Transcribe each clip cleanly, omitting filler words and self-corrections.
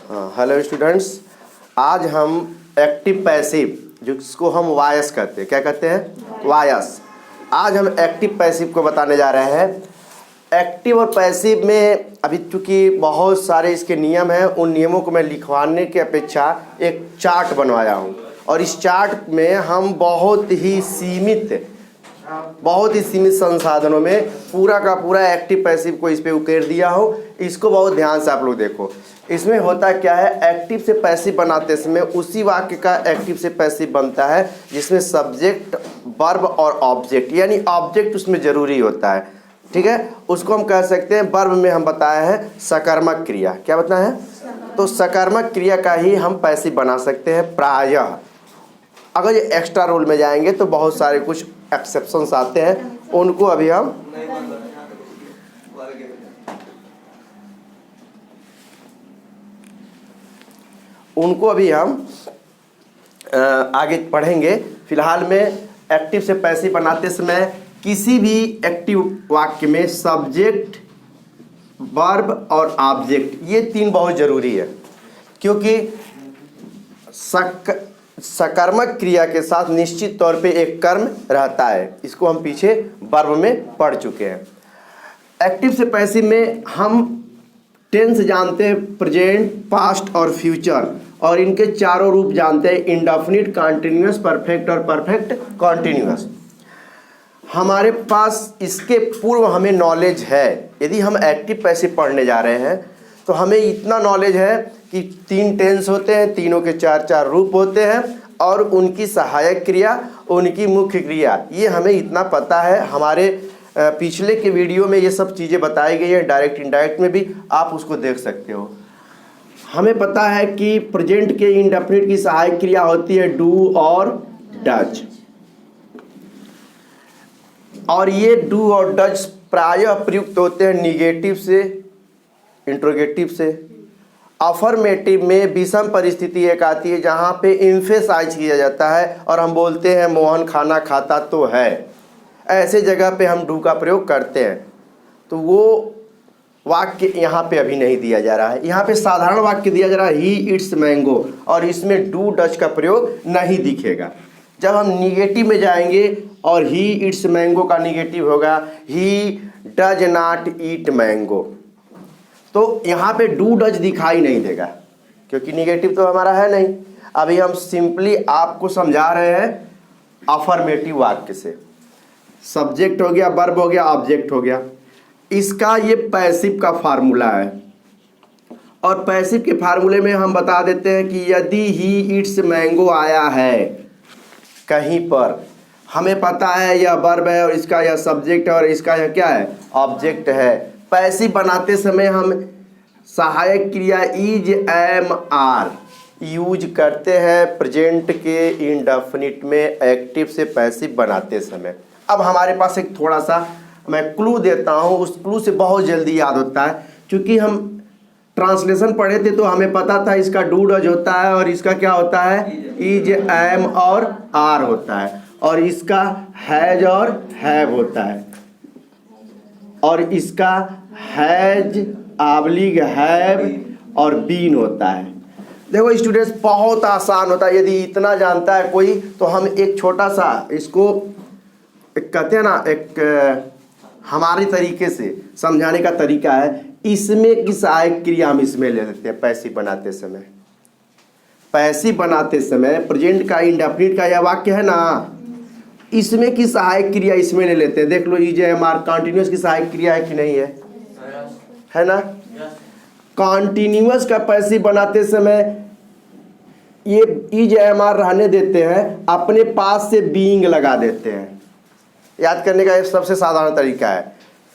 Hello students, आज हम active passive जिसको हम वायस कहते हैं, क्या कहते हैं? वायस। आज हम एक्टिव पैसिव को बताने जा रहे हैं। एक्टिव और पैसिव में अभी चूँकि बहुत सारे इसके नियम हैं, उन नियमों को मैं लिखवाने की अपेक्षा एक चार्ट बनवाया हूँ और इस चार्ट में हम बहुत ही सीमित संसाधनों में पूरा का पूरा एक्टिव पैसिव को इस पे उकेर दिया हो। इसको बहुत ध्यान से आप लोग देखो। इसमें होता क्या है, एक्टिव से पैसिव बनाते समय उसी वाक्य का एक्टिव से पैसिव बनता है जिसमें सब्जेक्ट, वर्ब और ऑब्जेक्ट, यानी ऑब्जेक्ट उसमें जरूरी होता है। ठीक है, उसको हम कह सकते हैं, वर्ब में हम बताया है सकर्मक क्रिया। क्या बताया है? तो सकर्मक क्रिया का ही हम पैसिव बना सकते हैं प्रायः। अगर ये एक्स्ट्रा रूल में जाएंगे तो बहुत सारे कुछ एक्सेप्शंस आते हैं, उनको अभी हम आगे पढ़ेंगे। फिलहाल में एक्टिव से पैसिव बनाते समय किसी भी एक्टिव वाक्य में सब्जेक्ट, वर्ब और ऑब्जेक्ट, ये तीन बहुत ज़रूरी है, क्योंकि सकर्मक क्रिया के साथ निश्चित तौर पे एक कर्म रहता है। इसको हम पीछे वर्ब में पढ़ चुके हैं। एक्टिव से पैसिव में हम टेंस जानते हैं, प्रेजेंट, पास्ट और फ्यूचर, और इनके चारों रूप जानते हैं, इंडेफिनिट, कंटीन्यूअस, परफेक्ट और परफेक्ट कंटीन्यूअस। हमारे पास इसके पूर्व हमें नॉलेज है। यदि हम एक्टिव पैसिव पढ़ने जा रहे हैं तो हमें इतना नॉलेज है कि तीन टेंस होते हैं, तीनों के चार चार रूप होते हैं और उनकी सहायक क्रिया, उनकी मुख्य क्रिया, ये हमें इतना पता है। हमारे पिछले के वीडियो में ये सब चीज़ें बताई गई हैं, डायरेक्ट इनडायरेक्ट में भी आप उसको देख सकते हो। हमें पता है कि प्रेजेंट के इंडेफिनिट की सहायक क्रिया होती है डू और डज, और ये डू और डज प्रायः प्रयुक्त होते हैं निगेटिव से, इंट्रोगेटिव से। अफर्मेटिव में विषम परिस्थिति एक आती है जहाँ पे एम्फेसाइज किया जाता है और हम बोलते हैं मोहन खाना खाता तो है। ऐसे जगह पे हम डू का प्रयोग करते हैं, तो वो वाक्य यहाँ पे अभी नहीं दिया जा रहा है। यहाँ पे साधारण वाक्य दिया जा रहा है, ही इट्स मैंगो, और इसमें डू डज का प्रयोग नहीं दिखेगा। जब हम निगेटिव में जाएंगे और ही इट्स मैंगो का निगेटिव होगा he does not eat mango, तो यहाँ पे डू डज दिखाई नहीं देगा क्योंकि निगेटिव तो हमारा है नहीं। अभी हम सिंपली आपको समझा रहे हैं अफर्मेटिव वाक्य से। सब्जेक्ट हो गया, वर्ब हो गया, ऑब्जेक्ट हो गया। इसका ये पैसिव का फार्मूला है, और पैसिव के फार्मूले में हम बता देते हैं कि यदि ही इट्स मैंगो आया है कहीं पर, हमें पता है यह वर्ब है और इसका यह सब्जेक्ट है और इसका यह क्या है, ऑब्जेक्ट है। पैसिव बनाते समय हम सहायक क्रिया इज, एम, आर यूज करते हैं प्रेजेंट के इंडेफिनिट में एक्टिव से पैसिव बनाते समय। अब हमारे पास एक थोड़ा सा मैं क्लू देता हूँ, उस क्लू से बहुत जल्दी याद होता है। क्योंकि हम ट्रांसलेशन पढ़े थे तो हमें पता था इसका डू डज होता है और इसका क्या होता है, इज, एम और आर होता है, और इसका हैज और हैव होता है, और इसका हैज, आबलिग, हैव और बीन होता है। देखो स्टूडेंट्स, बहुत आसान होता है। यदि इतना जानता है कोई तो हम एक छोटा सा इसको कहते हैं ना, एक हमारे तरीके से समझाने का तरीका है। इसमें की सहायक क्रिया हम इसमें ले लेते हैं पैसिव बनाते समय। पैसिव बनाते समय प्रेजेंट का, इंडेफिनिट का यह वाक्य है ना, इसमें की सहायक क्रिया इसमें ले लेते हैं। देख लो, इज, एम, आर कंटिन्यूअस की सहायक क्रिया है कि नहीं है? है ना? कंटिन्यूअस का पैसिव बनाते समय ये इज, एम, आर रहने देते हैं, अपने पास से बीइंग लगा देते हैं। याद करने का ये सबसे साधारण तरीका है।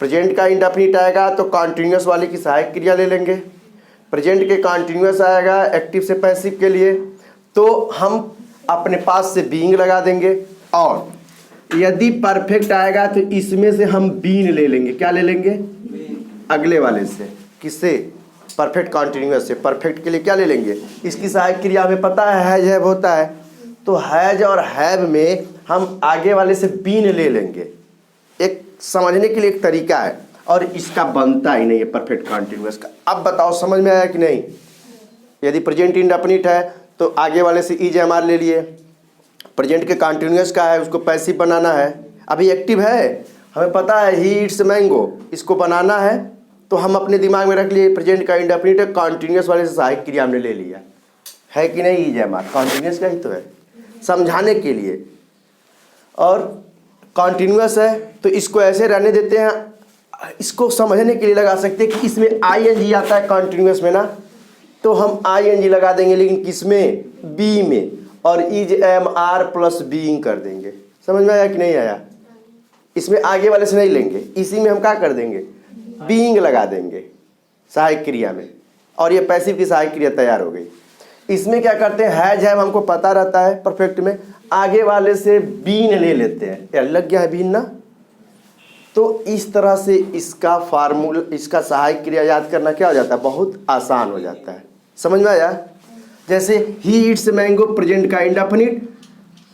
प्रेजेंट का इंडेफिनिट आएगा तो कंटिन्यूअस वाले की सहायक क्रिया ले लेंगे। प्रेजेंट के कंटिन्यूअस आएगा एक्टिव से पैसिव के लिए तो हम अपने पास से बीइंग लगा देंगे, और यदि परफेक्ट आएगा तो इसमें से हम बीन ले लेंगे। क्या ले लेंगे? अगले वाले से। किससे? परफेक्ट कंटिन्यूअस से। परफेक्ट के लिए क्या ले लेंगे? इसकी सहायक क्रिया हमें पता है हैज, हैव होता है, तो हैज और हैव में हम आगे वाले से बीन ले लेंगे। एक समझने के लिए एक तरीका है। और इसका बनता ही नहीं है परफेक्ट कंटीन्यूअस का। अब बताओ समझ में आया कि नहीं? यदि प्रेजेंट इंडेफिनिट है तो आगे वाले से इज एम आर ले लिए। प्रेजेंट के कॉन्टिन्यूस का है, उसको पैसिव बनाना है। अभी एक्टिव है, हमें पता है ही इट्स मैंगो, इसको बनाना है तो हम अपने दिमाग में रख लिए प्रेजेंट का इंडेफिनिट है, कॉन्टिन्यूस वाले से सहायक क्रिया हमने ले लिया है कि नहीं। इज एम आर कॉन्टिन्यूस का ही तो है, समझाने के लिए। और कॉन्टिन्यूस है तो इसको ऐसे रहने देते हैं, इसको समझने के लिए लगा सकते हैं कि इसमें आई एन जी आता है कॉन्टिन्यूस में ना, तो हम आई एन जी लगा देंगे, लेकिन किसमें, बी में, और is am are plus being कर देंगे। समझ में आया कि नहीं आया। इसमें आगे वाले से नहीं लेंगे, इसी में हम क्या कर देंगे, बीइंग लगा देंगे सहायक क्रिया में, और ये पैसिव की सहायक क्रिया तैयार हो गई। इसमें क्या करते हैं, हैज हैव हमको पता रहता है परफेक्ट में, आगे वाले से बीन ले लेते हैं, या लग गया है बीन ना। तो इस तरह से इसका फार्मूला, इसका सहायक क्रिया याद करना क्या हो जाता है, बहुत आसान हो जाता है। समझ में आया। जैसे ही इट्स मैंगो प्रेजेंट का इंडेफिनिट,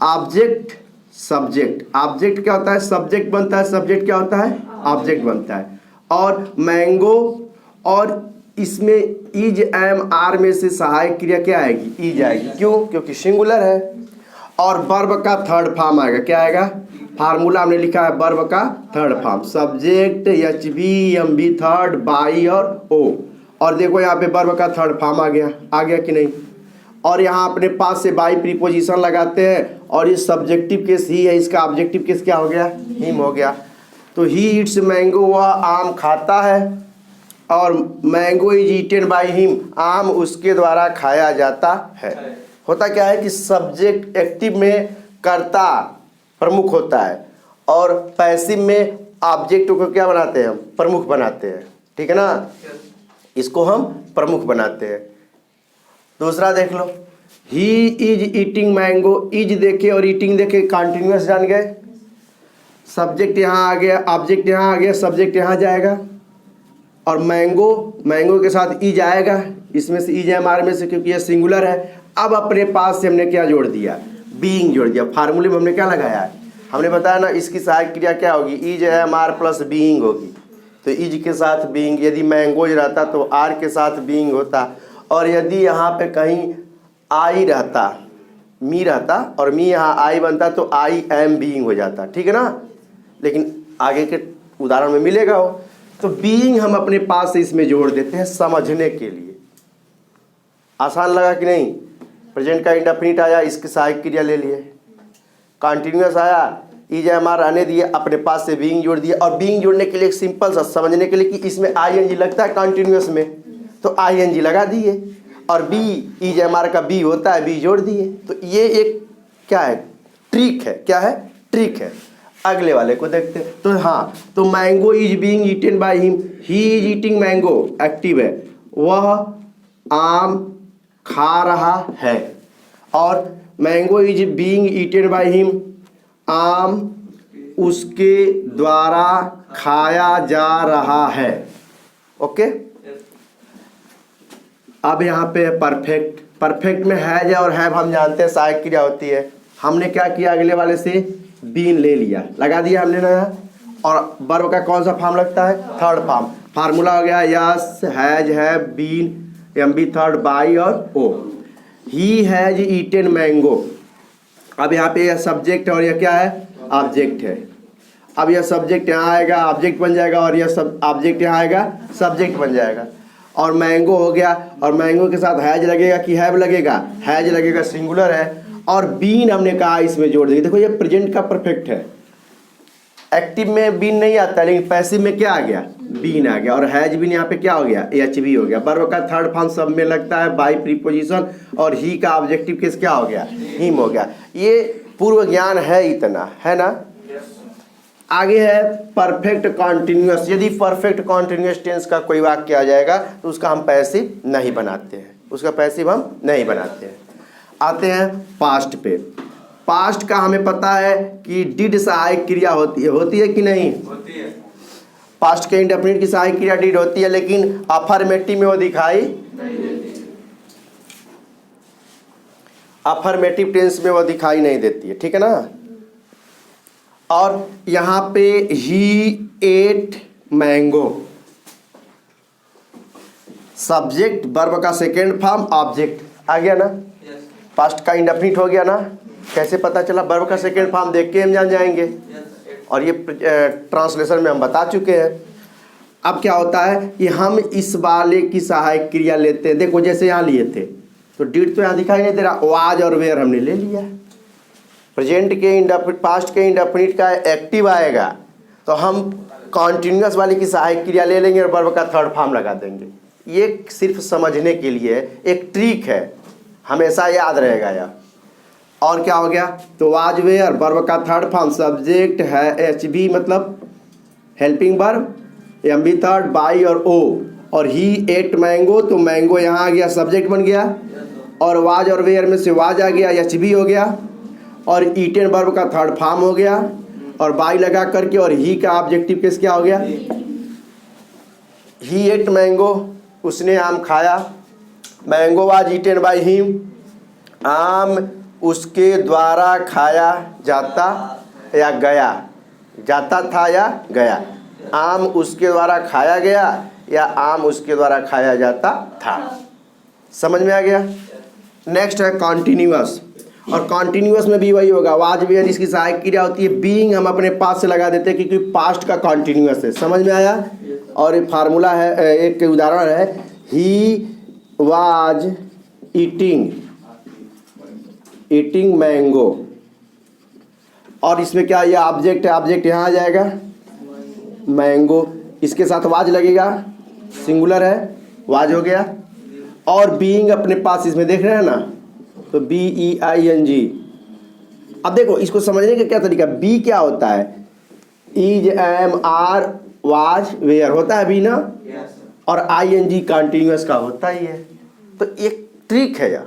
ऑब्जेक्ट सब्जेक्ट, ऑब्जेक्ट क्या होता है, सब्जेक्ट बनता है, सब्जेक्ट क्या होता है, ऑब्जेक्ट बनता है। और मैंगो, और इसमें इज एम आर में से सहायक क्रिया क्या आएगी, इज आएगी। क्यों, क्योंकि सिंगुलर है। और वर्ब का थर्ड फॉर्म आएगा, क्या आएगा, फार्मूला हमने लिखा है वर्ब का third form, subject H V M V third by और ओ। और देखो यहाँ पे वर्ब का थर्ड फॉर्म आ गया कि नहीं। और यहाँ अपने पास से बाई प्रीपोजिशन लगाते हैं, और ये सब्जेक्टिव केस ही है, इसका ऑब्जेक्टिव केस क्या हो गया, हिम हो गया। तो ही इट्स मैंगो, वह आम खाता है, और mango is eaten by him, आम उसके द्वारा खाया जाता है। होता क्या है कि सब्जेक्ट एक्टिव में कर्ता प्रमुख होता है, और पैसिव में ऑब्जेक्ट को क्या बनाते हैं, हम प्रमुख बनाते हैं। ठीक है ना, इसको हम प्रमुख बनाते हैं। दूसरा देख लो, he is eating mango, is देखे और ईटिंग देखे, कॉन्टिन्यूस जान गए। सब्जेक्ट यहाँ आ गया, ऑब्जेक्ट यहाँ आ गया, सब्जेक्ट यहाँ जाएगा, और मैंगो, मैंगो के साथ इज आएगा, इसमें से इज एम आर में से, क्योंकि ये सिंगुलर है। अब अपने पास से हमने क्या जोड़ दिया, बीइंग जोड़ दिया। फार्मूले में हमने क्या लगाया है, हमने बताया ना, इसकी सहायक क्रिया क्या होगी, is am are plus being होगी। तो इज के साथ बीइंग, यदि मैंगोज रहता तो आर के साथ बीइंग होता, और यदि यहाँ पे कहीं आई रहता, मी रहता, और मी यहाँ आई बनता, तो आई एम बीइंग हो जाता। ठीक है ना, लेकिन आगे के उदाहरण में मिलेगा वो। तो बीइंग हम अपने पास से इसमें जोड़ देते हैं समझने के लिए। आसान लगा कि नहीं। प्रेजेंट का इंडेफिनिट आया, इसकी सहायक क्रिया ले लिए। कॉन्टिन्यूस आया, इज एम आर आने दिए, अपने पास से बीइंग जोड़ दिया। और बीइंग जोड़ने के लिए एक सिंपल सा समझने के लिए कि इसमें आई एन जी लगता है कॉन्टिन्यूस में, तो आई एन जी लगा दिए, और बी इज एम आर का बी होता है, बी जोड़ दिए। तो ये एक क्या है, ट्रिक है। क्या है, ट्रिक है। अगले वाले को देखते हैं। तो हाँ, तो mango is being eaten by him, he is eating mango, active है, वह आम खा रहा है। और mango is being eaten by him, आम उसके द्वारा खाया जा रहा है। ओके। अब यहाँ पे परफेक्ट, परफेक्ट में हैज और हैव हम जानते हैं सहायक क्रिया होती है। हमने क्या किया, अगले वाले से बीन ले लिया, लगा दिया हमने ना, और वर्ब का कौन सा फॉर्म लगता है, थर्ड फॉर्म। फार्मूला हो गया yes has have been M V third by और O. He has eaten mango, अब यहाँ पे यह सब्जेक्ट और यह क्या है, ऑब्जेक्ट है। अब यह सब्जेक्ट यहाँ आएगा, ऑब्जेक्ट बन जाएगा, और यह सब ऑब्जेक्ट यहाँ आएगा, सब्जेक्ट बन जाएगा। और मैंगो हो गया, और मैंगो के साथ हैज लगेगा कि हैव लगेगा, हैज लगेगा, सिंगुलर है। और बीन हमने कहा इसमें जोड़ देंगे। देखो ये प्रेजेंट का परफेक्ट है, एक्टिव में बीन नहीं आता, लेकिन पैसिव में क्या आ गया, बीन आ गया। और हैज बीन यहाँ पे क्या हो गया, एच बी हो गया। वर्ब का थर्ड फॉर्म सब में लगता है बाई प्रीपोजिशन, और ही का ऑब्जेक्टिव केस क्या हो गया, हिम हो गया। ये पूर्व ज्ञान है, इतना है ना। आगे है परफेक्ट कॉन्टिन्यूस। यदि परफेक्ट कॉन्टिन्यूस टेंस का कोई वाक्य आ जाएगा तो उसका हम पैसिव नहीं बनाते हैं, उसका पैसिव हम नहीं बनाते हैं। आते हैं पास्ट पे। पास्ट का हमें पता है कि डिड सहायक क्रिया होती है कि नहीं होती है। पास्ट के इंडेफिनिट की सहायक क्रिया डिड होती है, लेकिन अफर्मेटिव में वो दिखाई नहीं देती, अफर्मेटिव टेंस में वो दिखाई नहीं देती है। ठीक है ना। और यहाँ पे ही एट मैंगो, सब्जेक्ट वर्ब का सेकेंड फॉर्म ऑब्जेक्ट आ गया ना, पास्ट का इंडेफिनिट हो गया ना। कैसे पता चला? वर्ब का सेकेंड फॉर्म देख के हम जान जाएंगे, और ये ट्रांसलेशन में हम बता चुके हैं। अब क्या होता है कि हम इस वाले की सहायक क्रिया लेते हैं। देखो जैसे यहाँ लिए थे तो डिड तो यहाँ दिखाई नहीं दे रहा, वाज और वेयर हमने ले लिया। प्रेजेंट के पास्ट के इंडेफिनिट का एक्टिव आएगा तो हम कॉन्टिन्यूस वाले की सहायक क्रिया ले लेंगे और वर्ब का थर्ड फॉर्म लगा देंगे। ये सिर्फ समझने के लिए एक ट्रिक है, हमेशा याद रहेगा यह। और क्या हो गया? तो वाज वेयर वर्ब का थर्ड फॉर्म, सब्जेक्ट है HB मतलब helping verb, MB third, by और ओ, और ही एट मैंगो, तो मैंगो यहाँ आ गया सब्जेक्ट बन गया, और वाज और वेयर में से वाज आ गया HB हो गया, और ईटेन वर्ब का थर्ड फॉर्म हो गया, और बाई लगा करके और ही का ऑब्जेक्टिव केस क्या हो गया? ही एट मैंगो, उसने आम खाया। Mango was eaten by him, आम उसके द्वारा खाया जाता या गया, जाता था या गया। आम उसके द्वारा खाया गया या आम उसके द्वारा खाया जाता था। समझ में आ गया? नेक्स्ट है कॉन्टिन्यूअस, और कॉन्टिन्यूअस में भी वही होगा। वाज वेयर इसकी सहायक क्रिया होती है, बीइंग हम अपने पास से लगा देते हैं क्योंकि पास्ट का कॉन्टिन्यूअस है। समझ में आया? और एक फार्मूला है, एक उदाहरण है, ही वाज ईटिंग मैंगो, और इसमें क्या, ये ऑब्जेक्ट है, ऑब्जेक्ट यहाँ आ जाएगा मैंगो, इसके साथ वाज लगेगा, सिंगुलर है, वाज हो गया। और बीइंग अपने पास इसमें देख रहे हैं ना, तो BEING। अब देखो इसको समझने का क्या तरीका, बी क्या होता है? Is, am, are, was, were होता है बी ना, और ING कॉन्टिन्यूअस का होता ही है। तो एक ट्रिक है यार,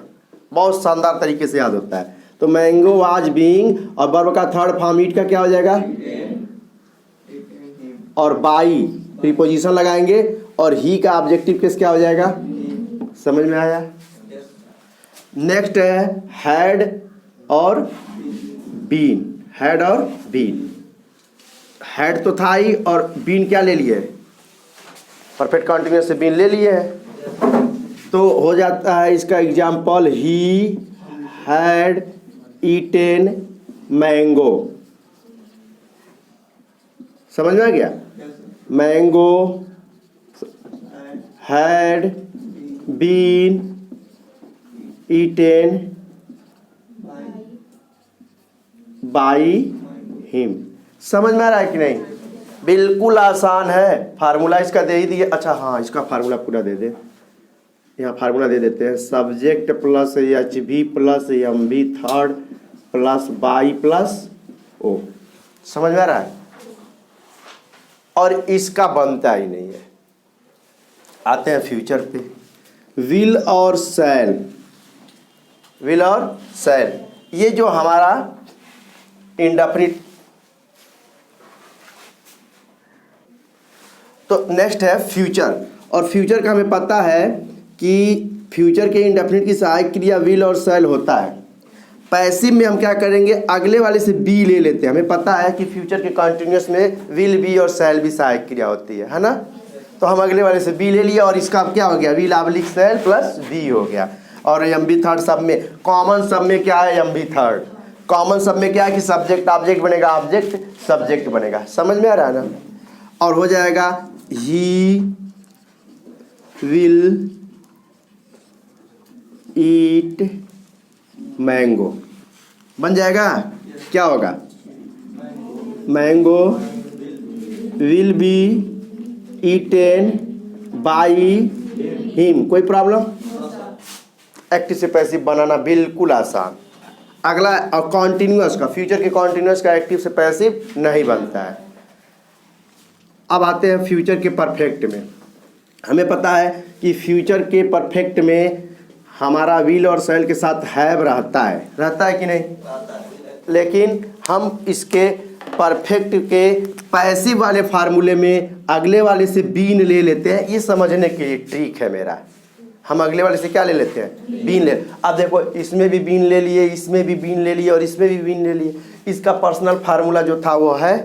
बहुत शानदार तरीके से याद होता है। तो मैंगो वाज बीइंग, और वर्ब का थर्ड फॉर्म ईट का क्या हो जाएगा? और बाई प्रीपोजिशन लगाएंगे, और ही का ऑब्जेक्टिव केस क्या हो जाएगा? समझ में आया? नेक्स्ट है हैड और बीन। हैड और बीन, हैड तो था ही, और बीन क्या ले लिए? परफेक्ट कॉन्टिन्यूअस से बीन ले लिए है, तो हो जाता है इसका example, he had eaten mango. समझ में आ गया? Mango had been eaten by him. समझ में आ रहा है कि नहीं? बिल्कुल आसान है, फार्मूला इसका दे ही दिए। अच्छा हाँ, इसका फार्मूला पूरा दे दे, यहाँ फार्मूला दे देते हैं, subject plus HB plus MB third plus by plus O. समझ में आ रहा है? और इसका बनता ही नहीं है। आते हैं फ्यूचर पे, विल और शैल। विल और शैल, ये जो हमारा इंडेफिनिट। तो नेक्स्ट है फ्यूचर, और फ्यूचर का हमें पता है कि फ्यूचर के इंडेफिनिट की सहायक क्रिया विल और शैल होता है। पैसिव में हम क्या करेंगे, अगले वाले से बी ले लेते हैं। हमें पता है कि फ्यूचर के कॉन्टिन्यूअस में विल बी और शैल भी सहायक क्रिया होती है ना। तो हम अगले वाले से बी ले लिया, और इसका क्या हो गया? Will oblique shall plus be हो गया। और MB थर्ड सब में, कॉमन सब में क्या है? MB third. कॉमन सब में क्या है कि सब्जेक्ट ऑब्जेक्ट बनेगा, ऑब्जेक्ट सब्जेक्ट बनेगा। समझ में आ रहा है ना? और हो जाएगा ही विल ईट मैंगो, बन जाएगा। क्या होगा? Mango will be eaten by him. कोई प्रॉब्लम? एक्टिव से पैसिव बनाना बिल्कुल आसान। अगला और कॉन्टिन्यूअस का, फ्यूचर के कॉन्टिन्यूअस का एक्टिव से पैसिव नहीं बनता है। अब आते हैं फ्यूचर के परफेक्ट में। हमें पता है कि फ्यूचर के परफेक्ट में हमारा विल और शैल के साथ हैव रहता है कि नहीं? लेकिन हम इसके परफेक्ट के पैसिव वाले फार्मूले में अगले वाले से बीन ले लेते हैं। ये समझने के लिए ट्रिक है मेरा। हम अगले वाले से क्या ले लेते हैं? बीन ले। अब देखो इसमें भी बीन ले लिए, इसमें भी बीन ले लिए, और इसमें भी बीन ले लिए। इसका पर्सनल फार्मूला जो था वो है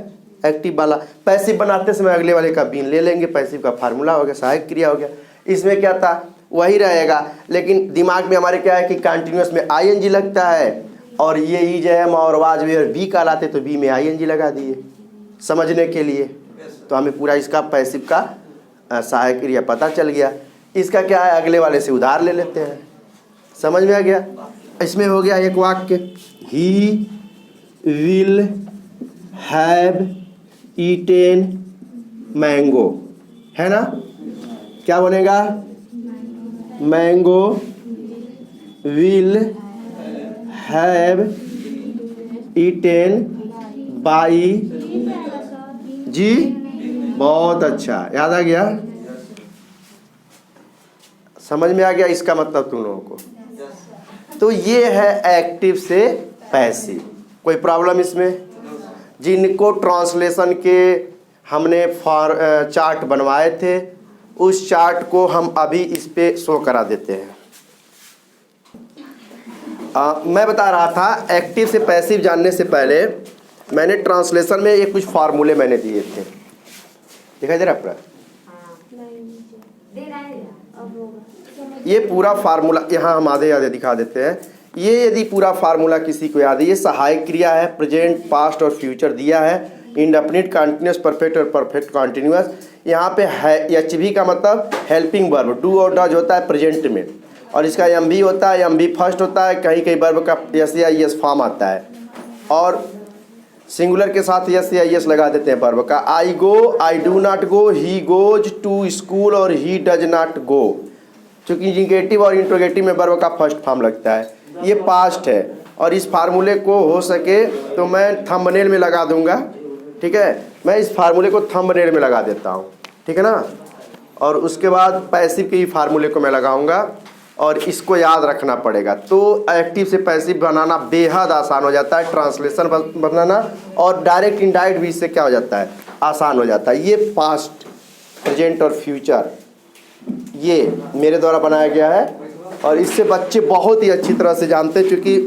एक्टिव वाला। पैसिव बनाते समय अगले वाले का बीन ले लेंगे, पैसिव का फार्मूला हो गया, सहायक क्रिया हो गया। इसमें क्या था, वही रहेगा, लेकिन दिमाग में हमारे क्या है कि कंटिन्यूस में आईएनजी लगता है, और ये इज एम और वाज वेयर बी कहलाते, तो बी में आईएनजी लगा दिए समझने के लिए। तो हमें पूरा इसका पैसिव का सहायक क्रिया पता चल गया। इसका क्या है, अगले वाले से उधार ले लेते हैं। समझ में आ गया। इसमें हो गया एक वाक्य, he will have eaten mango, है ना। क्या बनेगा, mango will have eaten by जी। बहुत अच्छा, याद आ गया, समझ में आ गया इसका मतलब तुम लोगों को। तो ये है एक्टिव से पैसिव। कोई प्रॉब्लम इसमें? जिनको ट्रांसलेशन के हमने चार्ट बनवाए थे, उस चार्ट को हम अभी इस पे शो करा देते हैं। मैं बता रहा था एक्टिव से पैसिव जानने से पहले मैंने ट्रांसलेशन में ये कुछ फार्मूले मैंने दिए थे, दिखाई दे रहा है? ये पूरा फार्मूला यहाँ हम आधे आधे दिखा देते हैं। ये यदि पूरा फार्मूला किसी को याद है, ये सहायक क्रिया है, प्रेजेंट, पास्ट और फ्यूचर दिया है, इंडेफिनिट, कंटिन्यूस, परफेक्ट और परफेक्ट कंटिन्यूस। यहाँ पे है एचवी का मतलब हेल्पिंग वर्ब, डू और डज होता है प्रेजेंट में, और इसका एमवी होता है, एमवी फर्स्ट होता है, कहीं कहीं वर्ब का एस या एस फॉर्म आता है, और सिंगुलर के साथ एस या एस लगा देते हैं वर्ब का। I go, I do not go, he goes to school और ही डज नॉट गो। चूँकि निगेटिव और इंट्रोगेटिव में वर्ब का फर्स्ट फॉर्म लगता है, ये पास्ट है। और इस फार्मूले को हो सके तो मैं थंबनेल में लगा दूंगा, ठीक है। मैं इस फार्मूले को थंबनेल में लगा देता हूँ, ठीक है ना। और उसके बाद पैसिव के ही फार्मूले को मैं लगाऊंगा, और इसको याद रखना पड़ेगा। तो एक्टिव से पैसिव बनाना बेहद आसान हो जाता है, ट्रांसलेशन बनाना, और डायरेक्ट इनडायरेक्ट भी इससे क्या हो जाता है, आसान हो जाता है। ये पास्ट, प्रेजेंट और फ्यूचर ये मेरे द्वारा बनाया गया है, और इससे बच्चे बहुत ही अच्छी तरह से जानते हैं, क्योंकि